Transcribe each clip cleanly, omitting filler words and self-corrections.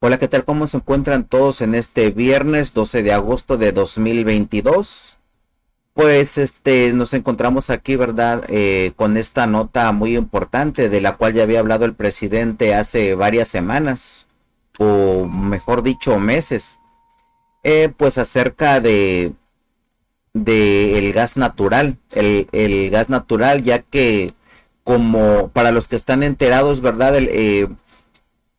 Hola, ¿qué tal? ¿Cómo se encuentran todos en este viernes 12 de agosto de 2022? Pues nos encontramos aquí, ¿verdad? Con esta nota muy importante de la cual ya había hablado el presidente hace varias semanas, o mejor dicho, meses, pues acerca de el gas natural, el gas natural, ya que como para los que están enterados, ¿verdad?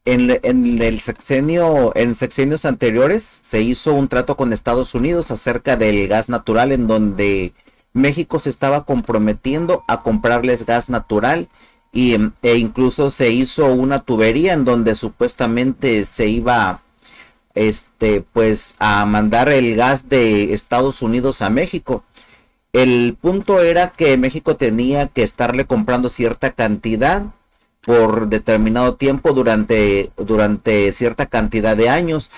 En sexenios anteriores se hizo un trato con Estados Unidos acerca del gas natural en donde México se estaba comprometiendo a comprarles gas natural e incluso se hizo una tubería en donde supuestamente se iba pues a mandar el gas de Estados Unidos a México. El punto era que México tenía que estarle comprando cierta cantidad por determinado tiempo durante cierta cantidad de años.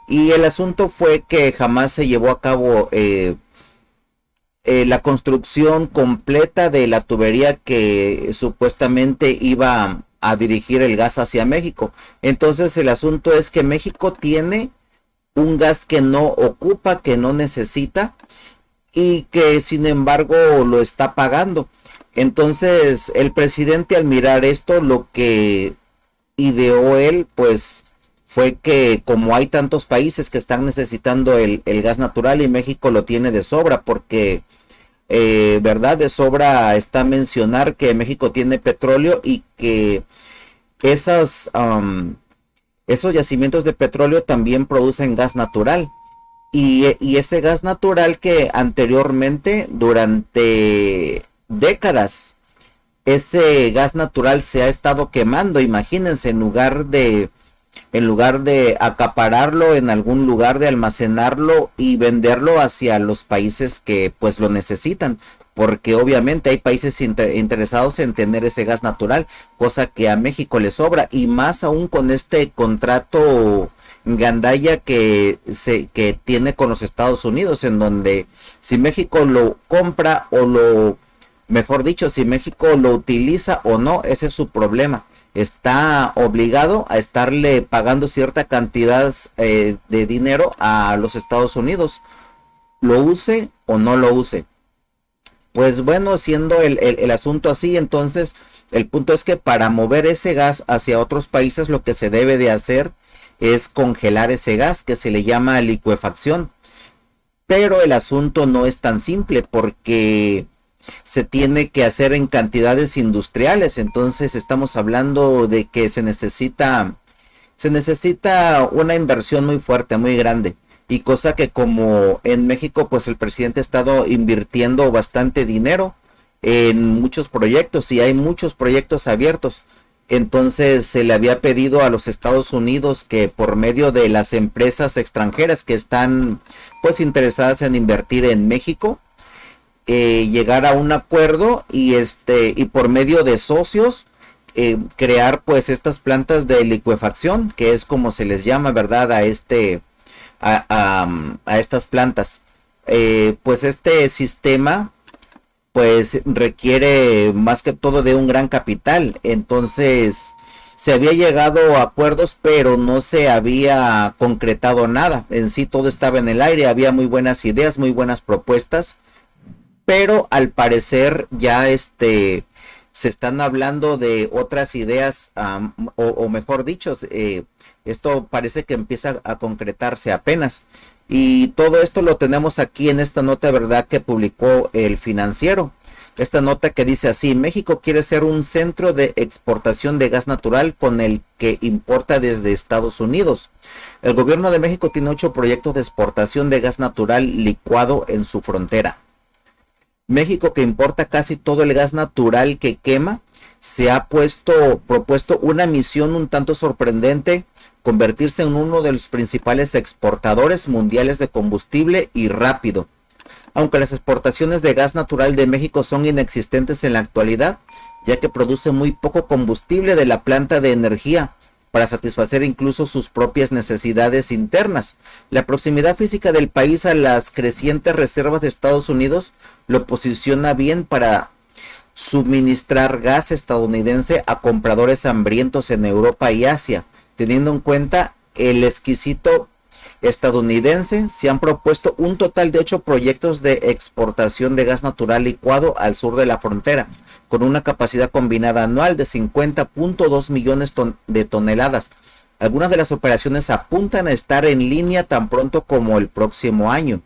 Y el asunto fue que jamás se llevó a cabo la construcción completa de la tubería que supuestamente iba a dirigir el gas hacia México. Entonces el asunto es que México tiene un gas que no ocupa, que no necesita y que sin embargo lo está pagando. Entonces el presidente, al mirar esto, lo que ideó él pues fue que como hay tantos países que están necesitando el gas natural y México lo tiene de sobra, porque verdad, de sobra está mencionar que México tiene petróleo y que esas, esos yacimientos de petróleo también producen gas natural. Y ese gas natural que anteriormente, durante décadas, ese gas natural se ha estado quemando. Imagínense, en lugar de acapararlo en algún lugar, de almacenarlo y venderlo hacia los países que pues lo necesitan, porque obviamente hay países interesados en tener ese gas natural, cosa que a México le sobra, y más aún con este contrato gandalla que tiene con los Estados Unidos, en donde si México lo compra o lo, mejor dicho, si México lo utiliza o no, ese es su problema. Está obligado a estarle pagando cierta cantidad de dinero a los Estados Unidos, lo use o no lo use. Pues bueno, siendo el asunto así, entonces el punto es que para mover ese gas hacia otros países lo que se debe de hacer es congelar ese gas, que se le llama licuefacción. Pero el asunto no es tan simple, porque se tiene que hacer en cantidades industriales. Entonces estamos hablando de que se necesita una inversión muy fuerte, muy grande. Y cosa que como en México pues el presidente ha estado invirtiendo bastante dinero en muchos proyectos y hay muchos proyectos abiertos. Entonces se le había pedido a los Estados Unidos que por medio de las empresas extranjeras que están pues interesadas en invertir en México, llegar a un acuerdo y por medio de socios crear pues estas plantas de licuefacción, que es como se les llama, verdad, a estas plantas. Pues este sistema pues requiere más que todo de un gran capital. Entonces se había llegado a acuerdos, pero no se había concretado nada. En sí todo estaba en el aire, había muy buenas ideas, muy buenas propuestas, pero al parecer ya se están hablando de otras ideas, o mejor dicho, esto parece que empieza a concretarse apenas. Y todo esto lo tenemos aquí en esta nota, verdad, que publicó El Financiero. Esta nota que dice así: México quiere ser un centro de exportación de gas natural con el que importa desde Estados Unidos. El gobierno de México tiene 8 proyectos de exportación de gas natural licuado en su frontera. México, que importa casi todo el gas natural que quema, se ha propuesto una misión un tanto sorprendente: convertirse en uno de los principales exportadores mundiales de combustible y rápido. Aunque las exportaciones de gas natural de México son inexistentes en la actualidad, ya que produce muy poco combustible de la planta de energía para satisfacer incluso sus propias necesidades internas. La proximidad física del país a las crecientes reservas de Estados Unidos lo posiciona bien para suministrar gas estadounidense a compradores hambrientos en Europa y Asia, teniendo en cuenta el exquisito estadounidense se han propuesto un total de 8 proyectos de exportación de gas natural licuado al sur de la frontera, con una capacidad combinada anual de 50.2 millones de toneladas. Algunas de las operaciones apuntan a estar en línea tan pronto como el próximo año.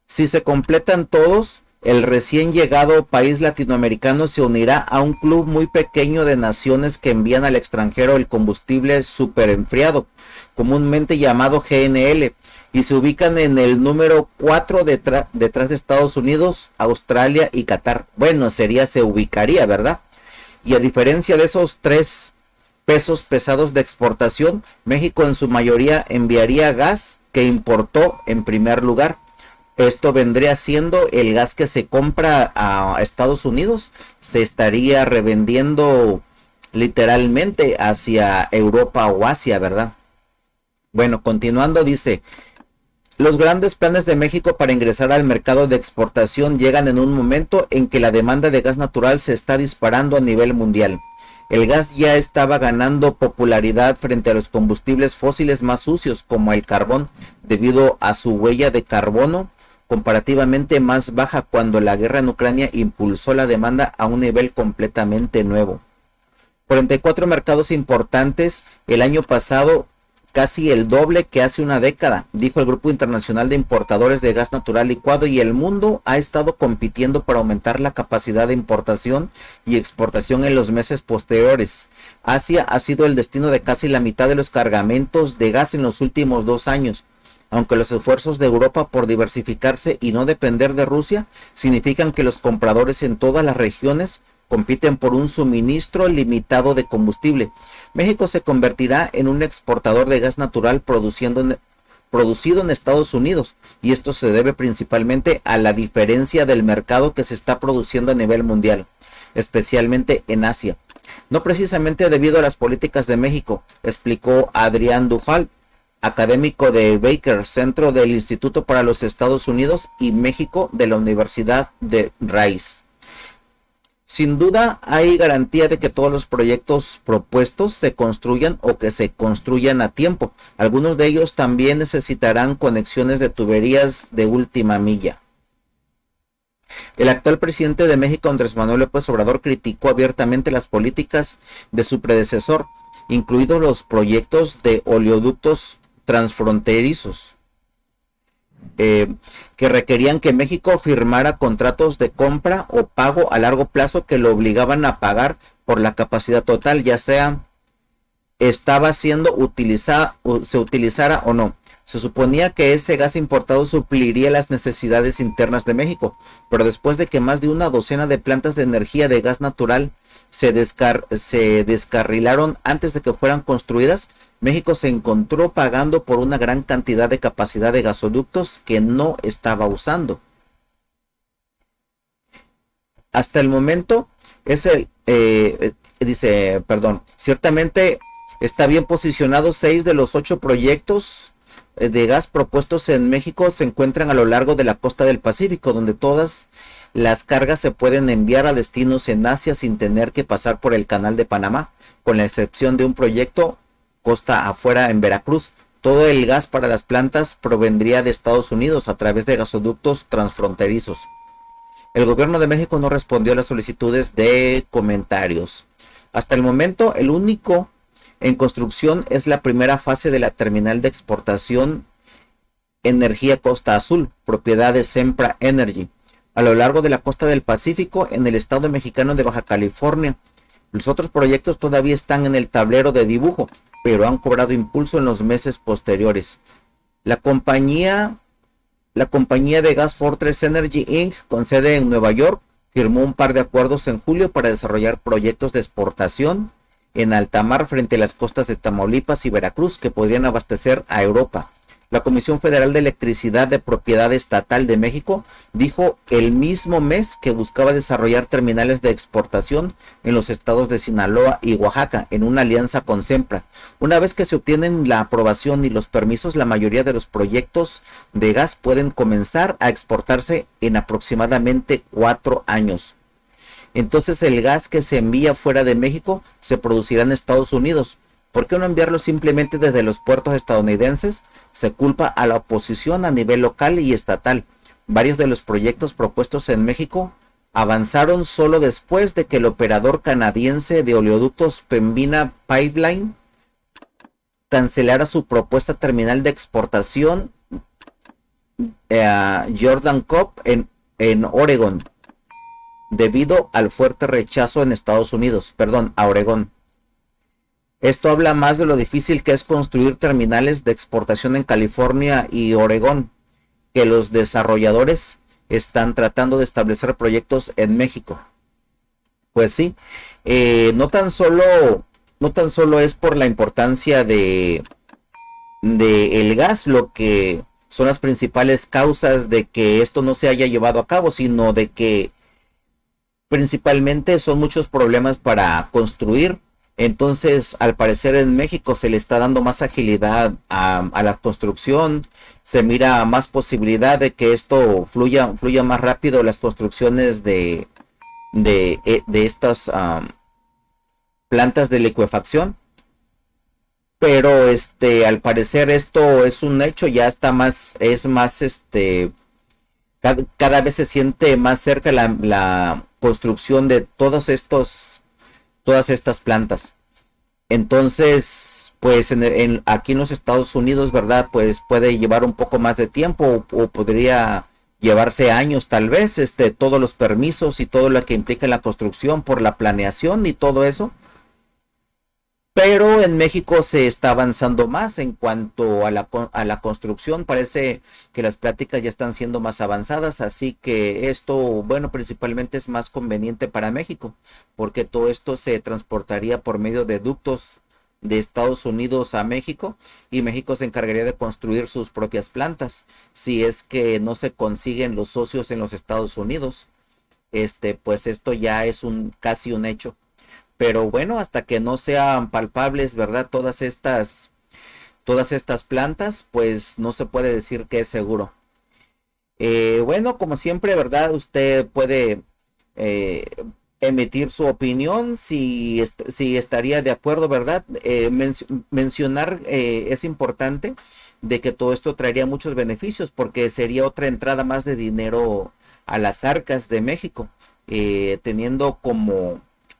Si se completan todos, el recién llegado país latinoamericano se unirá a un club muy pequeño de naciones que envían al extranjero el combustible superenfriado, comúnmente llamado GNL, y se ubican en el número 4 detrás de Estados Unidos, Australia y Qatar. Bueno, se ubicaría, ¿verdad? Y a diferencia de esos 3 pesos pesados de exportación, México en su mayoría enviaría gas que importó en primer lugar. Esto vendría siendo el gas que se compra a Estados Unidos, se estaría revendiendo literalmente hacia Europa o Asia, ¿verdad? Bueno, continuando dice, los grandes planes de México para ingresar al mercado de exportación llegan en un momento en que la demanda de gas natural se está disparando a nivel mundial. El gas ya estaba ganando popularidad frente a los combustibles fósiles más sucios como el carbón, debido a su huella de carbono comparativamente más baja cuando la guerra en Ucrania impulsó la demanda a un nivel completamente nuevo. 44 mercados importantes el año pasado, casi el doble que hace una década, dijo el Grupo Internacional de Importadores de Gas Natural Licuado, y el mundo ha estado compitiendo para aumentar la capacidad de importación y exportación en los meses posteriores. Asia ha sido el destino de casi la mitad de los cargamentos de gas en los últimos 2 años. Aunque los esfuerzos de Europa por diversificarse y no depender de Rusia significan que los compradores en todas las regiones compiten por un suministro limitado de combustible, México se convertirá en un exportador de gas natural producido en Estados Unidos, y esto se debe principalmente a la diferencia del mercado que se está produciendo a nivel mundial, especialmente en Asia. No precisamente debido a las políticas de México, explicó Adrián Dujal, académico de Baker, Centro del Instituto para los Estados Unidos y México de la Universidad de Rice. Sin duda hay garantía de que todos los proyectos propuestos se construyan o que se construyan a tiempo. Algunos de ellos también necesitarán conexiones de tuberías de última milla. El actual presidente de México, Andrés Manuel López Obrador, criticó abiertamente las políticas de su predecesor, incluidos los proyectos de oleoductos transfronterizos, que requerían que México firmara contratos de compra o pago a largo plazo que lo obligaban a pagar por la capacidad total, ya sea estaba siendo utilizada o se utilizara o no. Se suponía que ese gas importado supliría las necesidades internas de México, pero después de que más de una docena de plantas de energía de gas natural se descarrilaron antes de que fueran construidas, México se encontró pagando por una gran cantidad de capacidad de gasoductos que no estaba usando. Hasta el momento ciertamente está bien posicionado. 6 de los 8 proyectos de gas propuestos en México se encuentran a lo largo de la costa del Pacífico, donde todas las cargas se pueden enviar a destinos en Asia sin tener que pasar por el Canal de Panamá, con la excepción de un proyecto costa afuera en Veracruz. Todo el gas para las plantas provendría de Estados Unidos a través de gasoductos transfronterizos. El gobierno de México no respondió a las solicitudes de comentarios. Hasta el momento, el único en construcción es la primera fase de la terminal de exportación Energía Costa Azul, propiedad de Sempra Energy, a lo largo de la costa del Pacífico en el estado mexicano de Baja California. Los otros proyectos todavía están en el tablero de dibujo, pero han cobrado impulso en los meses posteriores. La compañía de gas Fortress Energy Inc., con sede en Nueva York, firmó un par de acuerdos en julio para desarrollar proyectos de exportación en alta mar frente a las costas de Tamaulipas y Veracruz que podrían abastecer a Europa. La Comisión Federal de Electricidad de Propiedad Estatal de México dijo el mismo mes que buscaba desarrollar terminales de exportación en los estados de Sinaloa y Oaxaca en una alianza con Sempra. Una vez que se obtienen la aprobación y los permisos, la mayoría de los proyectos de gas pueden comenzar a exportarse en aproximadamente 4 años. Entonces el gas que se envía fuera de México se producirá en Estados Unidos. ¿Por qué no enviarlo simplemente desde los puertos estadounidenses? Se culpa a la oposición a nivel local y estatal. Varios de los proyectos propuestos en México avanzaron solo después de que el operador canadiense de oleoductos Pembina Pipeline cancelara su propuesta terminal de exportación a Jordan Cove en Oregón, debido al fuerte rechazo en Estados Unidos, perdón, a Oregón. Esto habla más de lo difícil que es construir terminales de exportación en California y Oregón, que los desarrolladores están tratando de establecer proyectos en México. Pues sí, no tan solo es por la importancia de el gas lo que son las principales causas de que esto no se haya llevado a cabo, sino de que principalmente son muchos problemas para construir. Entonces, al parecer en México se le está dando más agilidad a la construcción, se mira más posibilidad de que esto fluya más rápido las construcciones de estas plantas de licuefacción. Pero al parecer esto es un hecho, ya está más, es más, cada vez se siente más cerca la construcción de todas estas plantas. Entonces, pues aquí en los Estados Unidos, ¿verdad? Pues puede llevar un poco más de tiempo o podría llevarse años tal vez, todos los permisos y todo lo que implica la construcción por la planeación y todo eso. Pero en México se está avanzando más en cuanto a la construcción. Parece que las pláticas ya están siendo más avanzadas, así que esto, bueno, principalmente es más conveniente para México, porque todo esto se transportaría por medio de ductos de Estados Unidos a México y México se encargaría de construir sus propias plantas, si es que no se consiguen los socios en los Estados Unidos. Pues esto ya es casi un hecho. Pero bueno, hasta que no sean palpables, ¿verdad? Todas estas plantas, pues no se puede decir que es seguro. Bueno, como siempre, ¿verdad? Usted puede emitir su opinión si estaría de acuerdo, ¿verdad? Mencionar es importante de que todo esto traería muchos beneficios porque sería otra entrada más de dinero a las arcas de México, teniendo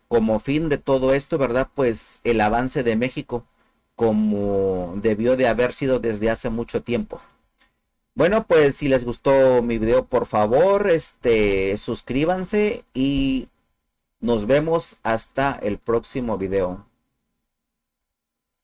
como fin de todo esto, ¿verdad? Pues el avance de México como debió de haber sido desde hace mucho tiempo. Bueno, pues si les gustó mi video, por favor, suscríbanse y nos vemos hasta el próximo video.